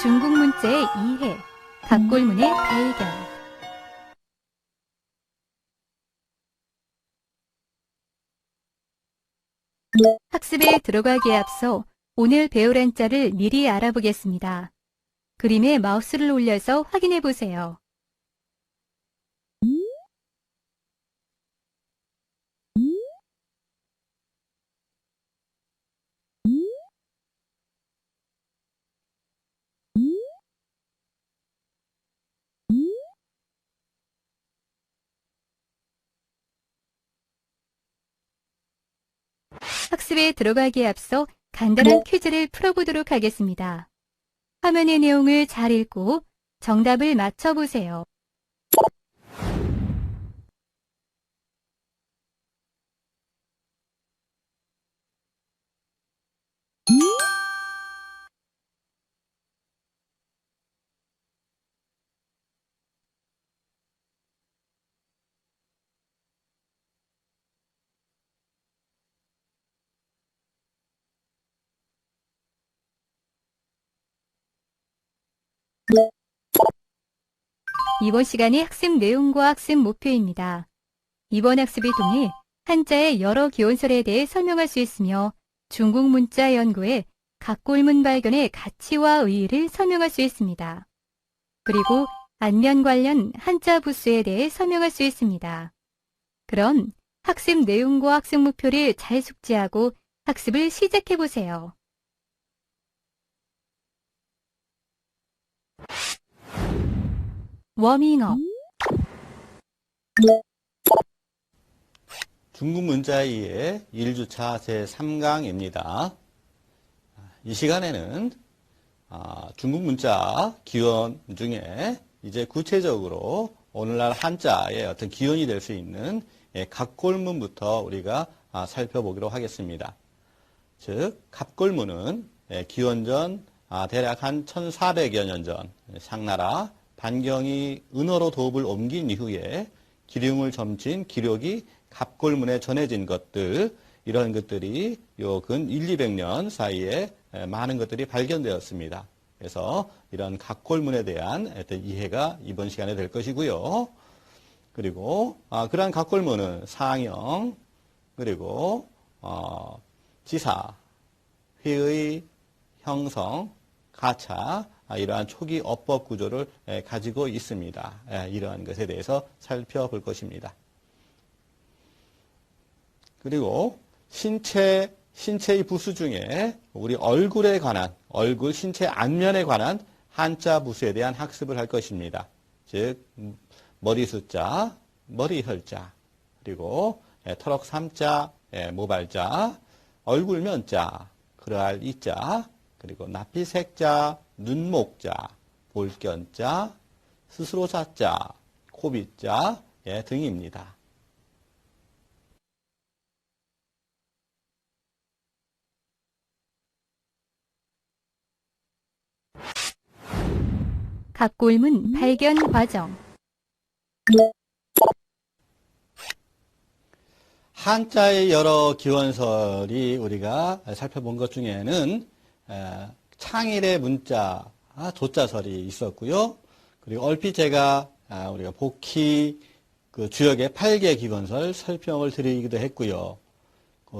중국 문자의 이해, 각골문의 발견. 학습에 들어가기에 앞서 오늘 배울 한자를 미리 알아보겠습니다. 그림에 마우스를 올려서 확인해 보세요. 학습에 들어가기에 앞서 간단한 퀴즈를 풀어보도록 하겠습니다. 화면의 내용을 잘 읽고 정답을 맞춰보세요. 이번 시간의 학습 내용과 학습 목표입니다. 이번 학습을 통해 한자의 여러 기원설에 대해 설명할 수 있으며 중국 문자 연구의 각골문 발견의 가치와 의의를 설명할 수 있습니다. 그리고 안면 관련 한자 부수에 대해 설명할 수 있습니다. 그럼 학습 내용과 학습 목표를 잘 숙지하고 학습을 시작해 보세요. 워밍업. 중국 문자의 1주차 제3강입니다. 이 시간에는 중국 문자 기원 중에 이제 구체적으로 오늘날 한자의 어떤 기원이 될 수 있는 갑골문부터 우리가 살펴보기로 하겠습니다. 즉, 갑골문은 기원전 대략 한 1400여 년 전 상나라 반경이 은어로 도읍을 옮긴 이후에 기륭을 점친 기록이 갑골문에 전해진 것들, 이런 것들이 요 근 1,200년 사이에 많은 것들이 발견되었습니다. 그래서 이런 갑골문에 대한 어떤 이해가 이번 시간에 될 것이고요. 그리고 그러한 갑골문은 상형, 그리고 지사, 회의, 형성, 가차, 이러한 초기 어법 구조를 가지고 있습니다. 이러한 것에 대해서 살펴볼 것입니다. 그리고 신체의 부수 중에 우리 얼굴에 관한, 얼굴, 신체 안면에 관한 한자 부수에 대한 학습을 할 것입니다. 즉, 머리 숫자, 머리 혈자, 그리고 터럭 삼자, 모발자, 얼굴 면자, 그러할 이자, 그리고 나피 색자, 눈목자, 볼견자, 스스로 자자, 코빗자 등입니다. 갑골문 발견 과정. 한자의 여러 기원설이 우리가 살펴본 것 중에는 창일의 문자, 조자설이 있었고요. 그리고 얼핏 제가 우리가 복희 그 주역의 8개 기원설 설명을 드리기도 했고요.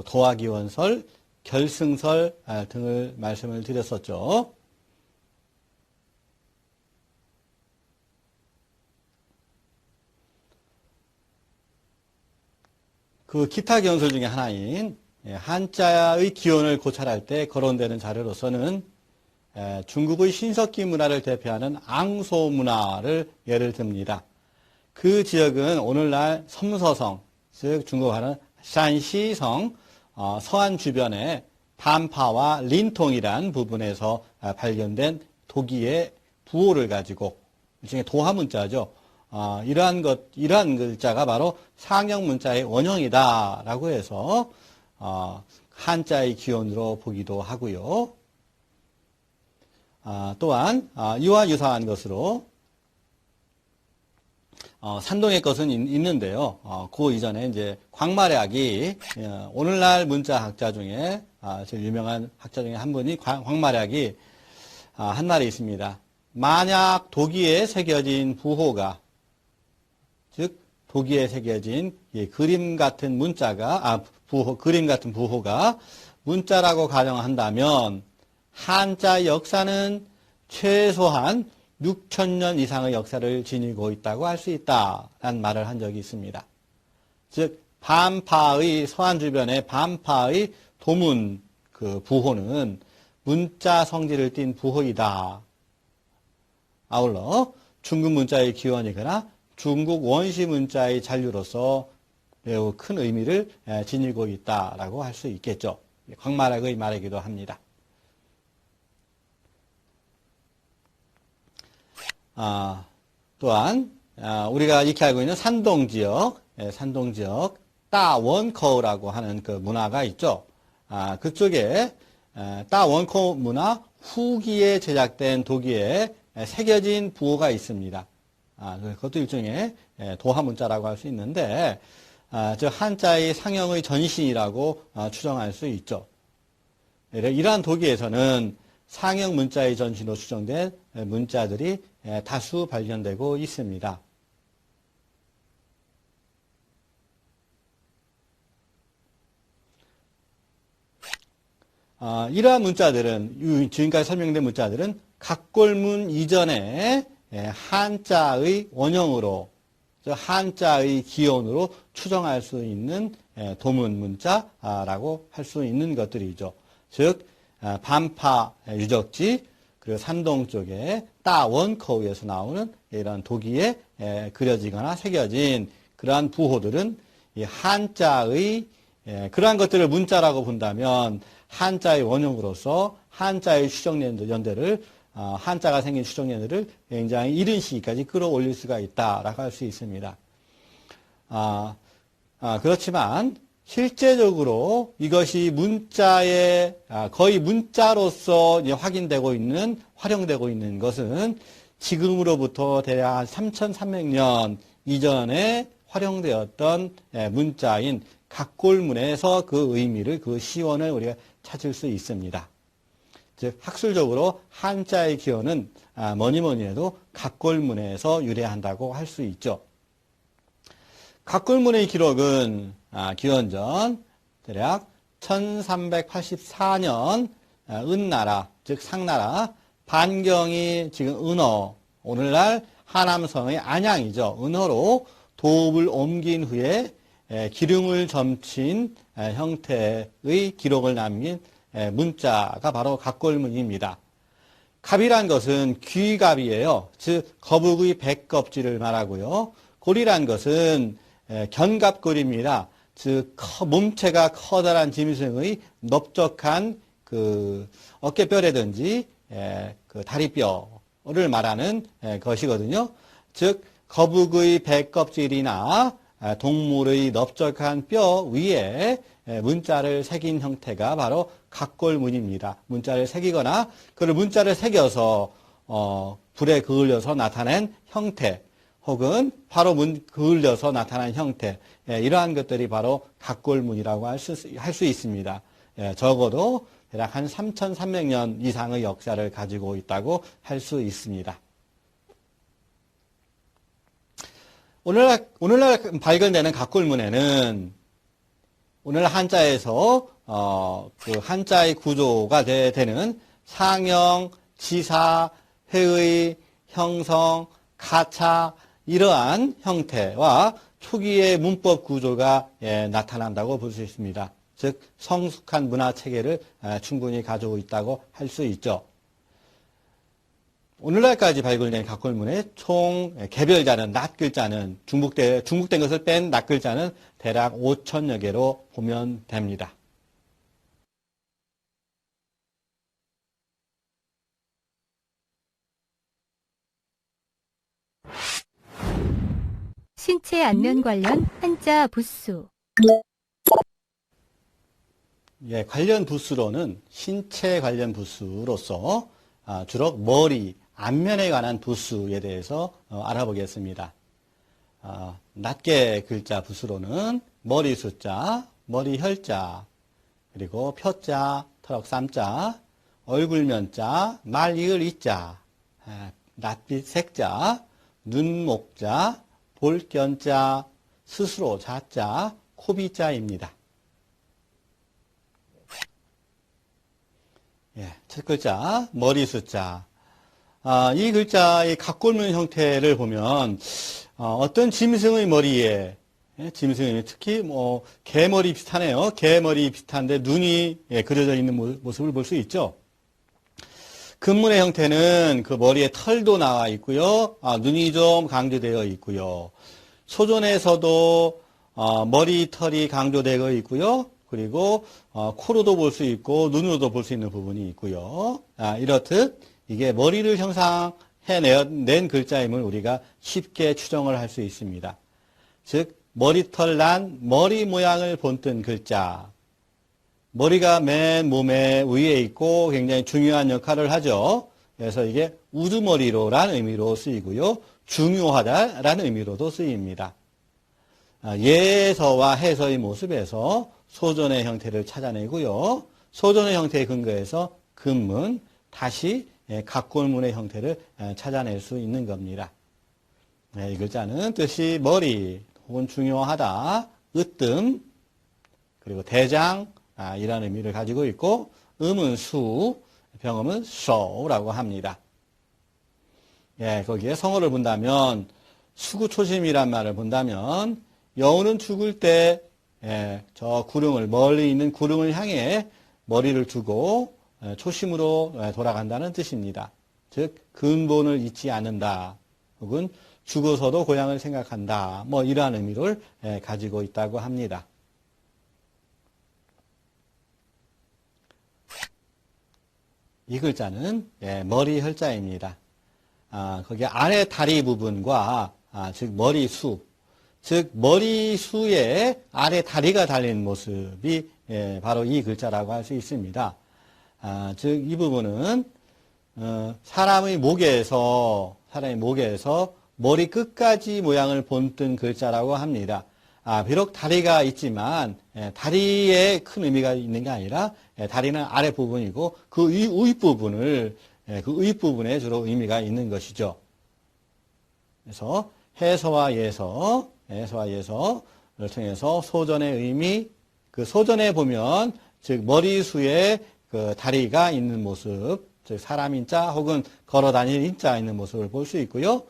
도화 기원설, 결승설 등을 말씀을 드렸었죠. 그 기타 기원설 중에 하나인 한자의 기원을 고찰할 때 거론되는 자료로서는 중국의 신석기 문화를 대표하는 앙소 문화를 예를 듭니다. 그 지역은 오늘날 섬서성, 즉 중국어 하는 샨시성, 서안 주변의 단파와 린통이란 부분에서 발견된 도기의 부호를 가지고 일종의 도화 문자죠. 이러한 글자가 바로 상형 문자의 원형이다라고 해서 한자의 기원으로 보기도 하고요. 또한 이와 유사한 것으로 산동의 것은 있는데요. 그 이전에 이제 광마략이 오늘날 문자 학자 중에 제일 유명한 학자 중에 한 분이 광마략이 한 말이 있습니다. 만약 도기에 새겨진 부호가, 즉 도기에 새겨진 그림 같은 문자가, 그림 같은 부호가 문자라고 가정한다면 한자 역사는 최소한 6,000년 이상의 역사를 지니고 있다고 할 수 있다라는 말을 한 적이 있습니다. 즉 반파의 서한 주변의 반파의 도문 그 부호는 문자 성질을 띤 부호이다. 아울러 중국 문자의 기원이거나 중국 원시 문자의 잔류로서 매우 큰 의미를 지니고 있다라고 할 수 있겠죠. 광말학의 말이기도 합니다. 또한 우리가 익히 알고 있는 산동 지역 따원커우라고 하는 그 문화가 있죠. 그쪽에 따원커우 문화 후기에 제작된 도기에 새겨진 부호가 있습니다. 그것도 일종의 도화 문자라고 할 수 있는데, 즉 한자의 상형의 전신이라고 추정할 수 있죠. 이러한 도기에서는 상형 문자의 전신으로 추정된 문자들이 다수 발견되고 있습니다. 이러한 문자들은, 지금까지 설명된 문자들은 각골문 이전에 한자의 원형으로, 즉 한자의 기원으로 추정할 수 있는 도문 문자라고 할 수 있는 것들이죠. 즉 반파 유적지, 그리고 산동 쪽에 따원커우에서 나오는 이런 도기에 그려지거나 새겨진 그러한 부호들은 이 한자의 그러한 것들을 문자라고 본다면 한자의 원형으로서 한자의 추정연대를 한자가 생긴 추정연대를 굉장히 이른 시기까지 끌어올릴 수가 있다라고 할 수 있습니다. 그렇지만 실제적으로 이것이 문자의 거의 문자로서 이제 활용되고 있는 것은 지금으로부터 대략 3,300년 이전에 활용되었던 문자인 각골문에서 그 의미를, 그 시원을 우리가 찾을 수 있습니다. 즉 학술적으로 한자의 기원은 뭐니 해도 각골문에서 유래한다고 할 수 있죠. 각골문의 기록은 기원전 대략 1384년 은나라, 즉 상나라, 반경이 지금 은허, 오늘날 하남성의 안양이죠. 은허로 도읍을 옮긴 후에 기름을 점친 형태의 기록을 남긴 문자가 바로 각골문입니다. 갑이란 것은 귀갑이에요. 즉 거북의 백껍질을 말하고요. 골이란 것은 견갑골입니다. 즉 몸체가 커다란 짐승의 넓적한 그 어깨뼈라든지 그 다리뼈를 말하는 것이거든요. 즉 거북의 백껍질이나 동물의 넓적한 뼈 위에 문자를 새긴 형태가 바로 각골문입니다. 문자를 새기거나 그걸 문자를 새겨서 불에 그을려서 나타낸 형태, 혹은 바로 그을려서 나타난 형태, 이러한 것들이 바로 각골문이라고 할 수 있습니다. 적어도 대략 한 3,300년 이상의 역사를 가지고 있다고 할 수 있습니다. 오늘날 발견되는 각골문에는 오늘날 한자에서 그 한자의 구조가 되는 상형, 지사, 회의, 형성, 가차, 이러한 형태와 초기의 문법 구조가 나타난다고 볼 수 있습니다. 즉 성숙한 문화 체계를 충분히 가지고 있다고 할 수 있죠. 오늘날까지 발굴된 각골문의 총 개별자는, 낱글자는 중복된 것을 뺀 낱글자는 대략 5,000여 개로 보면 됩니다. 신체 안면 관련 한자 부수. 관련 부수로는 신체 관련 부수로서 주로 머리, 안면에 관한 부수에 대해서 알아보겠습니다. 낱개 글자 부수로는 머리 숫자, 머리 혈자, 그리고 표자, 터럭 쌈자, 얼굴면자, 말 이을 이자, 낯빛 색자, 눈목자, 볼견자, 스스로 자자, 코비자입니다. 첫 글자 머리숫자. 이 글자의 각골문 형태를 보면 어떤 짐승의 머리에 짐승이 특히 개머리 비슷하네요. 개머리 비슷한데 눈이 그려져 있는 모습을 볼 수 있죠. 근문의 형태는 그 머리에 털도 나와 있고요. 눈이 좀 강조되어 있고요. 소존에서도 머리털이 강조되어 있고요. 그리고 코로도 볼 수 있고 눈으로도 볼 수 있는 부분이 있고요. 이렇듯 이게 머리를 형상해낸 글자임을 우리가 쉽게 추정을 할 수 있습니다. 즉 머리털 난 머리 모양을 본뜬 글자. 머리가 맨 몸에 위에 있고 굉장히 중요한 역할을 하죠. 그래서 이게 우두머리로라는 의미로 쓰이고요. 중요하다라는 의미로도 쓰입니다. 예서와 해서의 모습에서 소존의 형태를 찾아내고요. 소존의 형태에 근거해서 근문, 다시 각골문의 형태를 찾아낼 수 있는 겁니다. 이 글자는 뜻이 머리 혹은 중요하다, 으뜸, 그리고 대장, 이라는 의미를 가지고 있고, 음은 수, 병음은 소라고 합니다. 거기에 성어를 본다면, 수구초심이란 말을 본다면, 여우는 죽을 때, 저 구릉을, 멀리 있는 구릉을 향해 머리를 두고, 초심으로 돌아간다는 뜻입니다. 즉, 근본을 잊지 않는다. 혹은 죽어서도 고향을 생각한다. 이러한 의미를 가지고 있다고 합니다. 이 글자는 머리 혈자입니다. 거기 아래 다리 부분과 즉 머리수, 즉 머리수에 아래 다리가 달린 모습이 바로 이 글자라고 할 수 있습니다. 즉 이 부분은 사람의 목에서 머리 끝까지 모양을 본뜬 글자라고 합니다. 비록 다리가 있지만 다리에 큰 의미가 있는 게 아니라 다리는 아래 부분이고 그 윗부분에 주로 의미가 있는 것이죠. 그래서 해서와 예서를 통해서 소전의 의미, 그 소전에 보면 즉 머리수에 그 다리가 있는 모습, 즉 사람 인자 혹은 걸어 다니는 인자 있는 모습을 볼 수 있고요.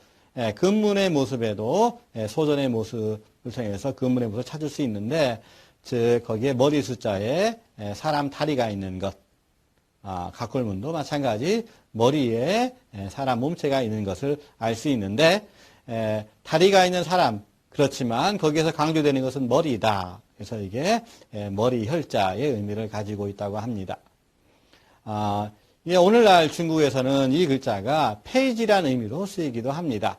근문의 모습에도 소전의 모습을 통해서 근문의 모습을 찾을 수 있는데, 즉 거기에 머리 숫자에 사람 다리가 있는 것, 각골문도 마찬가지 머리에 사람 몸체가 있는 것을 알 수 있는데, 다리가 있는 사람, 그렇지만 거기에서 강조되는 것은 머리다. 그래서 이게 머리 혈자의 의미를 가지고 있다고 합니다. 오늘날 중국에서는 이 글자가 페이지라는 의미로 쓰이기도 합니다.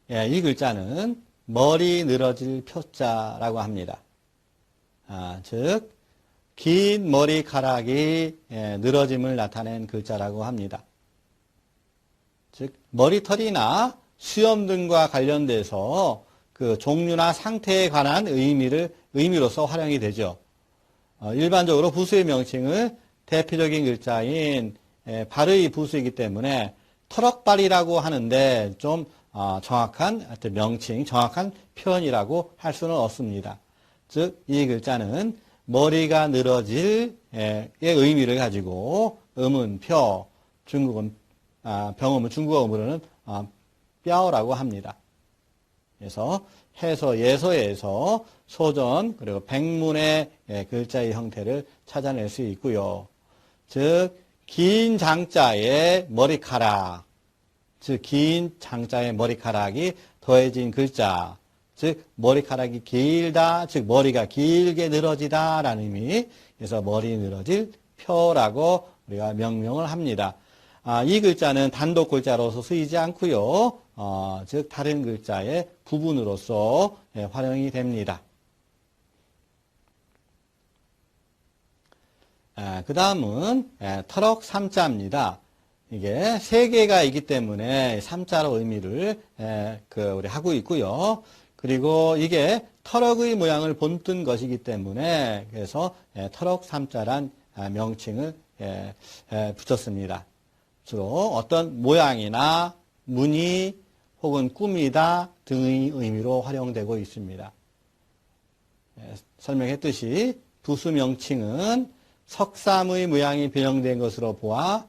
이 글자는 머리 늘어질 표자라고 합니다. 즉, 긴 머리카락이 늘어짐을 나타낸 글자라고 합니다. 즉, 머리털이나 수염 등과 관련돼서 그 종류나 상태에 관한 의미로서 활용이 되죠. 일반적으로 부수의 명칭을 대표적인 글자인 발의 부수이기 때문에 터럭발이라고 하는데 좀 정확한 명칭, 정확한 표현이라고 할 수는 없습니다. 즉, 이 글자는 머리가 늘어질의 의미를 가지고 음은 표, 중국은 병음은 중국어 음으로는 뼈라고 합니다. 그래서 해서 예서에서 소전 그리고 백문의 글자의 형태를 찾아낼 수 있고요. 즉 긴 장자의 머리카락, 즉 긴 장자의 머리카락이 더해진 글자, 즉 머리카락이 길다, 즉 머리가 길게 늘어지다라는 의미. 그래서 머리 늘어질 표라고 우리가 명명을 합니다. 이 글자는 단독 글자로서 쓰이지 않고요. 즉 다른 글자의 부분으로서 활용이 됩니다. 그 다음은 터럭 삼자입니다. 이게 세 개가 있기 때문에 삼자로 의미를 우리 하고 있고요. 그리고 이게 터럭의 모양을 본뜬 것이기 때문에 그래서 터럭 삼자란 명칭을 붙였습니다. 주로 어떤 모양이나 무늬 혹은 꾸미다 등의 의미로 활용되고 있습니다. 설명했듯이 부수 명칭은 석삼의 모양이 변형된 것으로 보아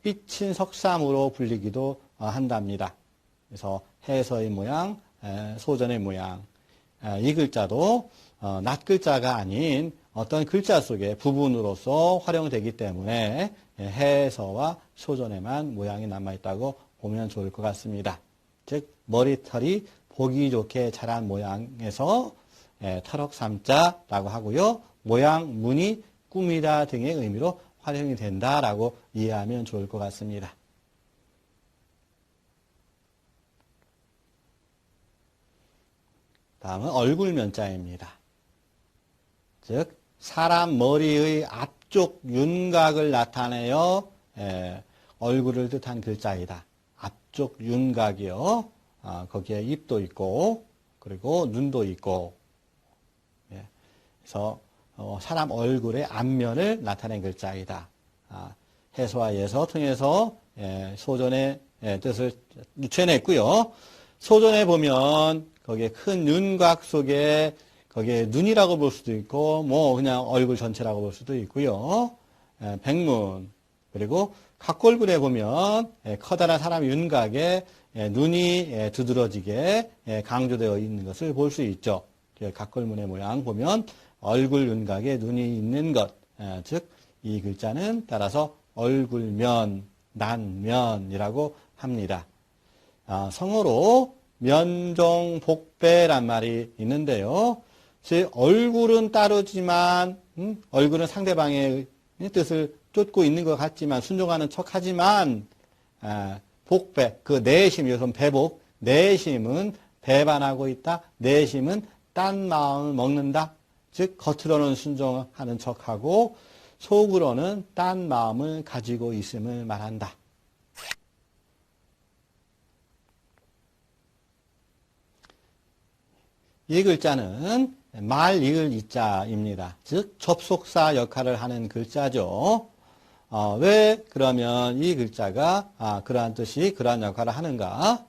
삐친 석삼으로 불리기도 한답니다. 그래서 해서의 모양, 소전의 모양. 이 글자도 낱글자가 아닌 어떤 글자 속의 부분으로서 활용되기 때문에 해서와 소전에만 모양이 남아있다고 보면 좋을 것 같습니다. 즉 머리털이 보기 좋게 자란 모양에서 터럭 삼자라고 하고요. 모양, 무늬, 꾸미다 등의 의미로 활용이 된다라고 이해하면 좋을 것 같습니다. 다음은 얼굴면자입니다. 즉 사람 머리의 앞쪽 윤곽을 나타내어 얼굴을 뜻한 글자이다. 앞쪽 윤곽이요. 거기에 입도 있고 그리고 눈도 있고 그래서 사람 얼굴의 앞면을 나타낸 글자이다. 해서와 예서 통해서 소전의 뜻을 유추해냈고요. 소전에 보면 거기에 큰 윤곽 속에 거기에 눈이라고 볼 수도 있고 뭐 그냥 얼굴 전체라고 볼 수도 있고요. 백문 그리고 각골굴에 보면 커다란 사람 윤곽에 눈이 두드러지게 강조되어 있는 것을 볼 수 있죠. 각골문의 모양 보면 얼굴 윤곽에 눈이 있는 것, 즉 이 글자는 따라서 얼굴면, 난면이라고 합니다. 성어로 면종복배란 말이 있는데요. 즉 얼굴은 따르지만 얼굴은 상대방의 뜻을 쫓고 있는 것 같지만 순종하는 척하지만 복배, 그 내심, 이것은 배복, 내심은 배반하고 있다. 내심은 딴 마음을 먹는다. 즉 겉으로는 순종하는 척하고 속으로는 딴 마음을 가지고 있음을 말한다. 이 글자는 말 이을 이자입니다. 즉 접속사 역할을 하는 글자죠. 왜 그러면 이 글자가 그러한 뜻이 그러한 역할을 하는가?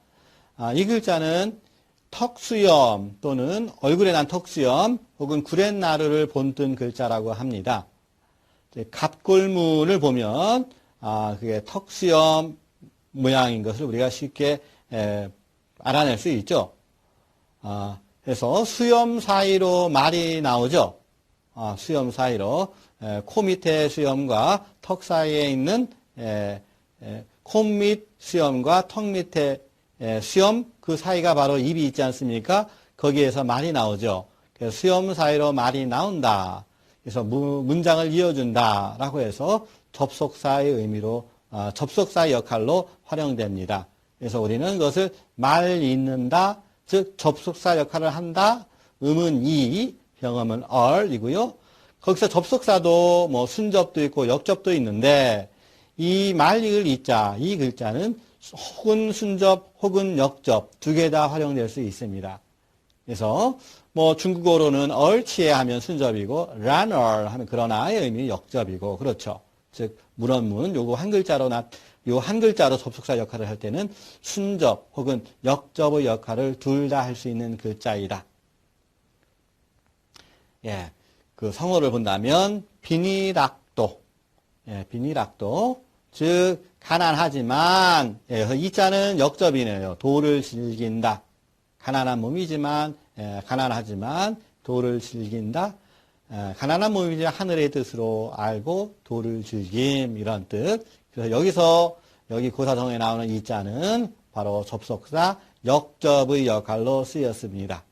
이 글자는 턱수염 또는 얼굴에 난 턱수염 혹은 구렛나루를 본뜬 글자라고 합니다. 갑골문을 보면 그게 턱수염 모양인 것을 우리가 쉽게 알아낼 수 있죠. 그래서 수염 사이로 말이 나오죠. 수염 사이로 코 밑에 수염과 턱 사이에 있는 코 밑 수염과 턱 밑에 수염 그 사이가 바로 입이 있지 않습니까? 거기에서 말이 나오죠. 그래서 수염 사이로 말이 나온다. 그래서 문장을 이어준다라고 해서 접속사의 의미로 접속사 역할로 활용됩니다. 그래서 우리는 그것을 말 잇는다, 즉 접속사 역할을 한다. 음은 이, 병음은 얼이고요. 거기서 접속사도 뭐 순접도 있고 역접도 있는데 이 말 이을 이자, 이 글자는 혹은 순접 혹은 역접 두 개 다 활용될 수 있습니다. 그래서 뭐 중국어로는 얼치에 하면 순접이고 란얼 하면 그러나의 의미 역접이고 그렇죠. 즉 문언문 요거 한 글자로 요 한 글자로 접속사 역할을 할 때는 순접 혹은 역접의 역할을 둘 다 할 수 있는 글자이다. 예, 그 성어를 본다면 비니락도, 비니락도, 즉 가난하지만 이 자는 역접이네요. 도를 즐긴다. 가난한 몸이지만 가난하지만 도를 즐긴다. 가난한 몸이지만 하늘의 뜻으로 알고 도를 즐김 이런 뜻. 그래서 여기서 여기 고사성에 나오는 이 자는 바로 접속사 역접의 역할로 쓰였습니다.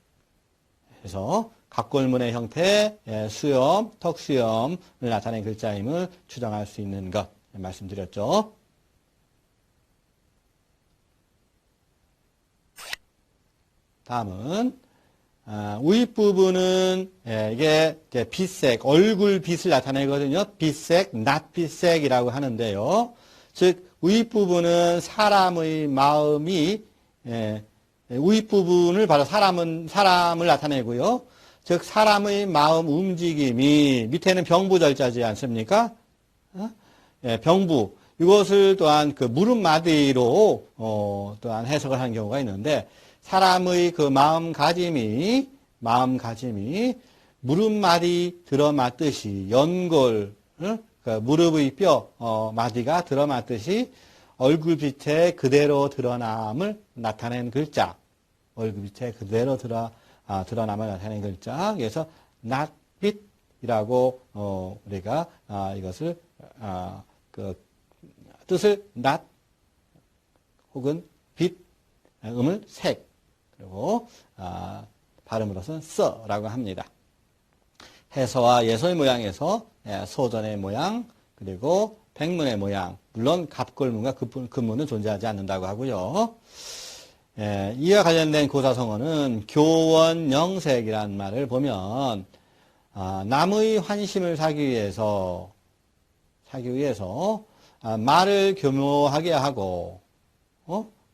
그래서 각골문의 형태, 수염, 턱수염을 나타낸 글자임을 추정할 수 있는 것 말씀드렸죠. 다음은 윗부분은 이게 빛색, 얼굴 빛을 나타내거든요. 빛색, 낯빛색이라고 하는데요. 즉 윗부분은 사람의 마음이 우입 부분을 바로 사람을 나타내고요. 즉 사람의 마음 움직임이 밑에는 병부 절자지 않습니까? 병부 이것을 또한 그 물음마디로 또한 해석을 하는 경우가 있는데 사람의 그 마음가짐이 무릎마디 들어맞듯이 연골 그 무릎의 뼈 마디가 들어맞듯이 얼굴빛에 그대로 드러남을 나타낸 글자. 얼굴빛에 그대로 드러남을 나타낸 글자. 그래서 낫빛이라고 우리가 이것을 그 뜻을 낫 혹은 빛 음을 색 그리고 발음으로서는 써라고 합니다. 해서와 예서의 모양에서 소전의 모양 그리고 백문의 모양 물론 갑골문과 급문은 존재하지 않는다고 하고요. 이와 관련된 고사성어는 교원영색이라는 말을 보면 남의 환심을 사기 위해서 말을 교묘하게 하고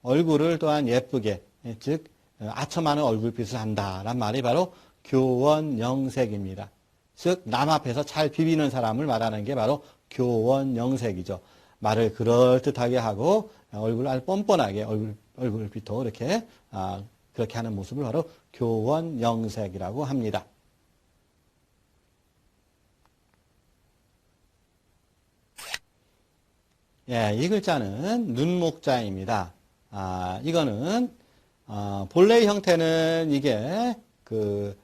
얼굴을 또한 예쁘게 즉 아첨하는 얼굴빛을 한다라는 말이 바로 교원영색입니다. 즉 남 앞에서 잘 비비는 사람을 말하는 게 바로 교원영색이죠. 말을 그럴듯하게 하고 얼굴을 아주 뻔뻔하게 얼굴빛도 이렇게 그렇게 하는 모습을 바로 교원영색이라고 합니다. 이 글자는 눈목자입니다. 이거는 본래의 형태는 이게 그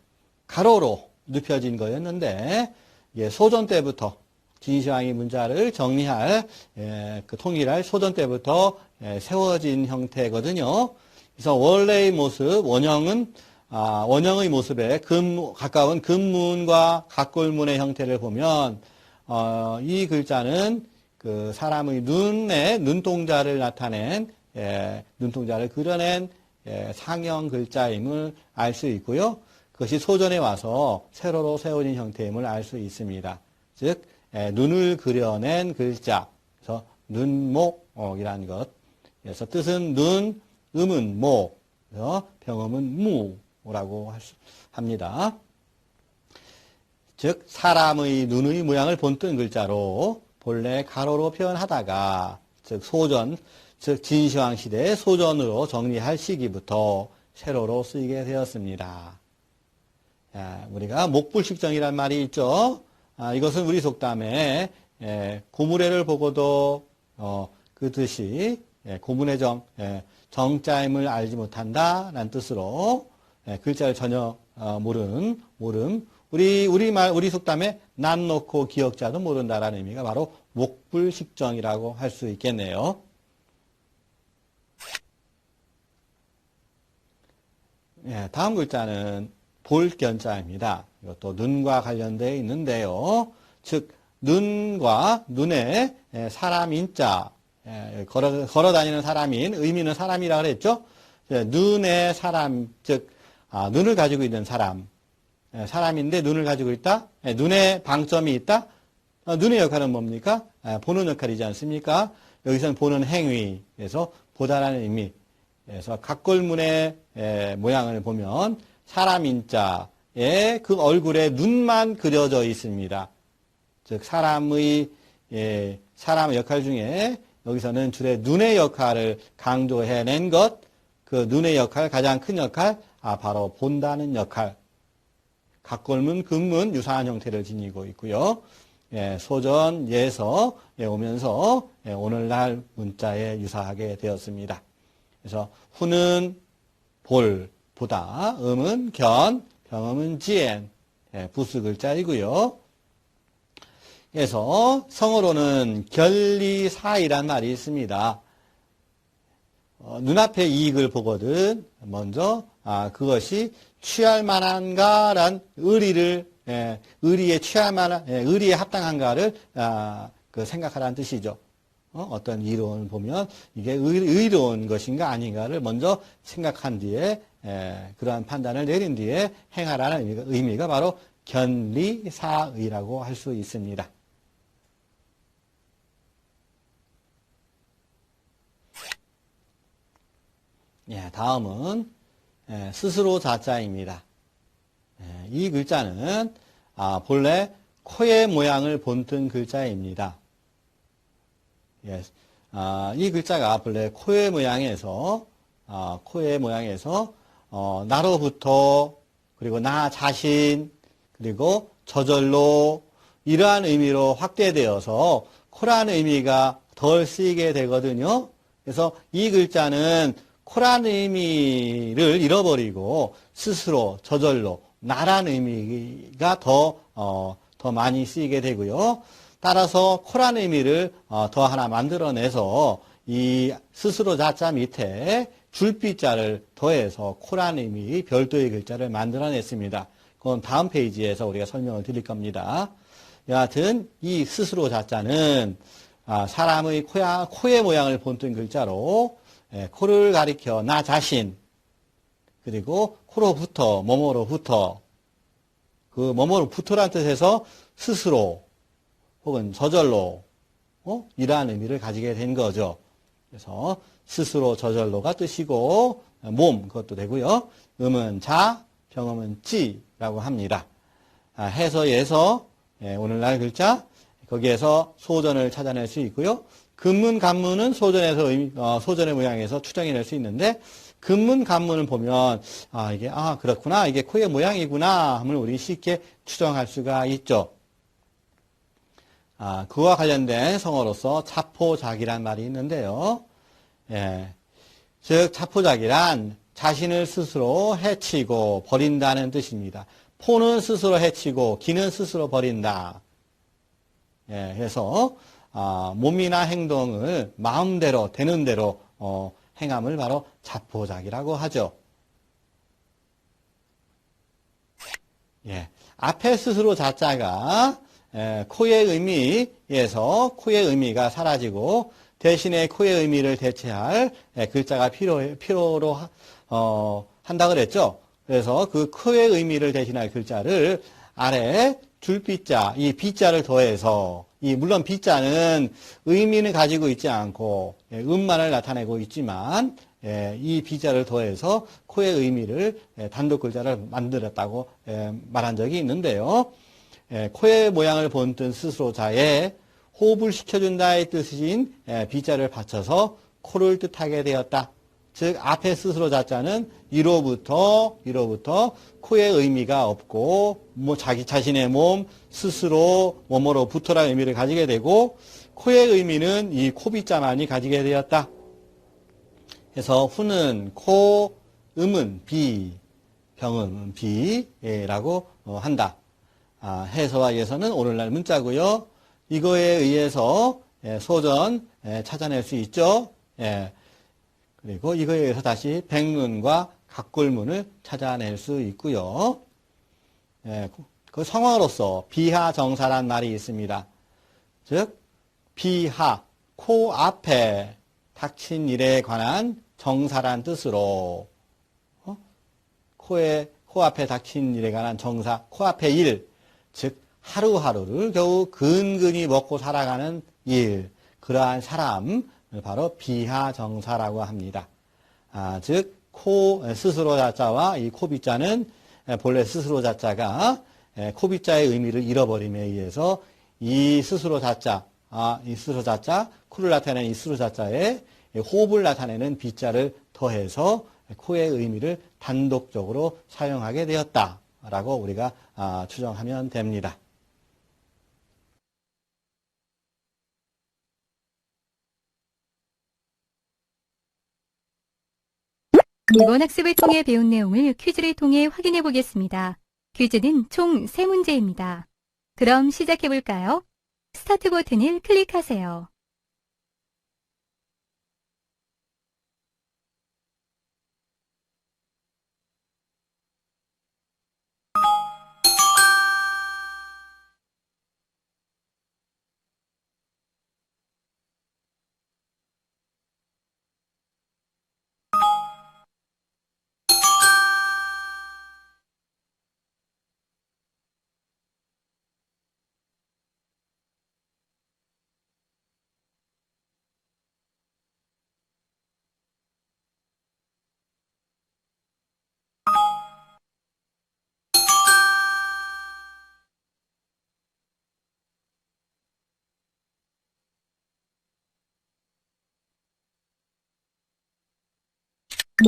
가로로 눕혀진 거였는데 소전 때부터 진시황이 문자를 정리할 그 통일할 소전 때부터 세워진 형태거든요. 그래서 원래의 모습 원형의 모습에 가까운 금문과 각골문의 형태를 보면 이 글자는 그 사람의 눈동자를 나타낸 눈동자를 그려낸 상형 글자임을 알 수 있고요. 그것이 소전에 와서 세로로 세워진 형태임을 알 수 있습니다. 즉 눈을 그려낸 글자, 그래서 눈목이라는 것. 그래서 뜻은 눈, 음은 목, 그래서 병음은 무라고 합니다. 즉 사람의 눈의 모양을 본뜬 글자로 본래 가로로 표현하다가 즉 소전, 즉 진시황 시대의 소전으로 정리할 시기부터 세로로 쓰이게 되었습니다. 우리가 목불식정이라는 말이 있죠. 이것은 우리 속담에 고무래를 보고도 그 뜻이 고문의 정자임을 알지 못한다라는 뜻으로 글자를 전혀 모름 우리 속담에 난 놓고 기억자도 모른다라는 의미가 바로 목불식정이라고 할 수 있겠네요. 다음 글자는 볼견자입니다. 이것도 눈과 관련되어 있는데요. 즉 눈과 눈에 사람인자 걸어다니는 사람인 의미는 사람이라고 그랬죠. 눈에 사람 즉 눈을 가지고 있는 사람인데 눈을 가지고 있다. 눈에 방점이 있다. 눈의 역할은 뭡니까? 보는 역할이지 않습니까? 여기서는 보는 행위에서 보다라는 의미. 그래서 각골문의 모양을 보면 사람인자에 그 얼굴에 눈만 그려져 있습니다. 즉 사람의 역할 중에 여기서는 줄의 눈의 역할을 강조해낸 것, 그 눈의 역할, 가장 큰 역할, 바로 본다는 역할. 각골문, 금문 유사한 형태를 지니고 있고요. 소전, 예서 오면서 오늘날 문자에 유사하게 되었습니다. 그래서 후는 볼, 보다, 음은 견, 병음은 지엔, 부수 글자이고요. 그래서 성어로는 결리사이란 말이 있습니다. 눈앞의 이익을 보거든 먼저 그것이 취할 만한가란 의리에 취할 만한 의리에 합당한가를 생각하라는 뜻이죠. 어떤 이론을 보면 이게 의로운 것인가 아닌가를 먼저 생각한 뒤에 그러한 판단을 내린 뒤에 행하라는 의미가 바로 견리사의라고 할 수 있습니다. 다음은 스스로 자자입니다. 이 글자는 본래 코의 모양을 본뜬 글자입니다. 이 글자가 본래 코의 모양에서 나로부터 그리고 나 자신 그리고 저절로 이러한 의미로 확대되어서 코라는 의미가 덜 쓰이게 되거든요. 그래서 이 글자는 코라는 의미를 잃어버리고 스스로 저절로 나라는 의미가 더 많이 쓰이게 되고요. 따라서 코라는 의미를 더 하나 만들어내서 이 스스로 자자 밑에 줄비자를 더해서 코라는 의미 별도의 글자를 만들어냈습니다. 그건 다음 페이지에서 우리가 설명을 드릴 겁니다. 여하튼 이 스스로 자자는 사람의 코의 모양을 본뜬 글자로 코를 가리켜 나 자신 그리고 코로부터 뭐뭐로부터 그 뭐뭐로부터라는 뜻에서 스스로 혹은 저절로 이러한 의미를 가지게 된 거죠. 그래서 스스로 저절로가 뜻이고 몸 그것도 되고요. 음은 자, 병음은 찌라고 합니다. 해서에서 오늘날 글자 거기에서 소전을 찾아낼 수 있고요. 근문, 간문은 소전에서 소전의 모양에서 추정해낼 수 있는데 근문, 간문을 보면 이게 그렇구나 이게 코의 모양이구나 하면 우리 쉽게 추정할 수가 있죠. 그와 관련된 성어로서 자포자기란 말이 있는데요. 즉 자포자기란 자신을 스스로 해치고 버린다는 뜻입니다. 포는 스스로 해치고 기는 스스로 버린다. 그래서 몸이나 행동을 마음대로 되는 대로 행함을 바로 자포자기라고 하죠. 앞에 스스로 자자가 코의 의미에서 코의 의미가 사라지고 대신에 코의 의미를 대체할 글자가 필요로 한다 그랬죠. 그래서 그 코의 의미를 대신할 글자를 아래 줄비자, 이 비자를 더해서 물론 비자는 의미는 가지고 있지 않고 음만을 나타내고 있지만 이 비자를 더해서 코의 의미를 단독 글자를 만들었다고 말한 적이 있는데요. 코의 모양을 본뜬 스스로자에 호흡을 시켜준다의 뜻인 비자를 받쳐서 코를 뜻하게 되었다. 즉 앞에 스스로 자자는 이로부터 코의 의미가 없고 자기 자신의 몸 스스로 뭐뭐로부터라는 의미를 가지게 되고 코의 의미는 이 코비자만이 가지게 되었다. 그래서 후는 코, 음은 비, 병은 비라고 한다. 해서와 예서는 오늘날 문자고요. 이거에 의해서 소전 찾아낼 수 있죠. 그리고 이거에 의해서 다시 백문과 각골문을 찾아낼 수 있고요. 그 상황으로서 비하정사란 말이 있습니다. 즉 비하, 코 앞에 닥친 일에 관한 정사란 뜻으로 코 앞에 닥친 일에 관한 정사, 코 앞에 일, 즉 하루하루를 겨우 근근히 먹고 살아가는 일, 그러한 사람을 바로 비하정사라고 합니다. 즉 스스로 자자와 이 코비자는 본래 스스로 자자가 코비자의 의미를 잃어버림에 의해서 이 스스로 자자, 코를 나타내는 이 스스로 자자에 호흡을 나타내는 비자를 더해서 코의 의미를 단독적으로 사용하게 되었다라고 우리가 추정하면 됩니다. 이번 학습을 통해 배운 내용을 퀴즈를 통해 확인해 보겠습니다. 퀴즈는 총 3문제입니다. 그럼 시작해 볼까요? 스타트 버튼을 클릭하세요.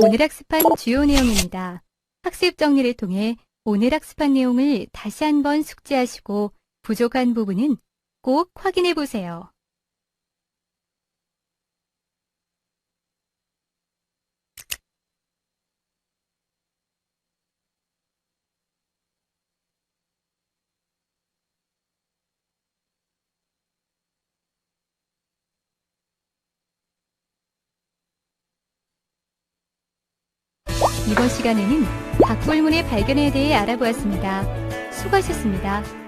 오늘 학습한 주요 내용입니다. 학습 정리를 통해 오늘 학습한 내용을 다시 한번 숙지하시고 부족한 부분은 꼭 확인해 보세요. 이번 시간에는 각골문의 발견에 대해 알아보았습니다. 수고하셨습니다.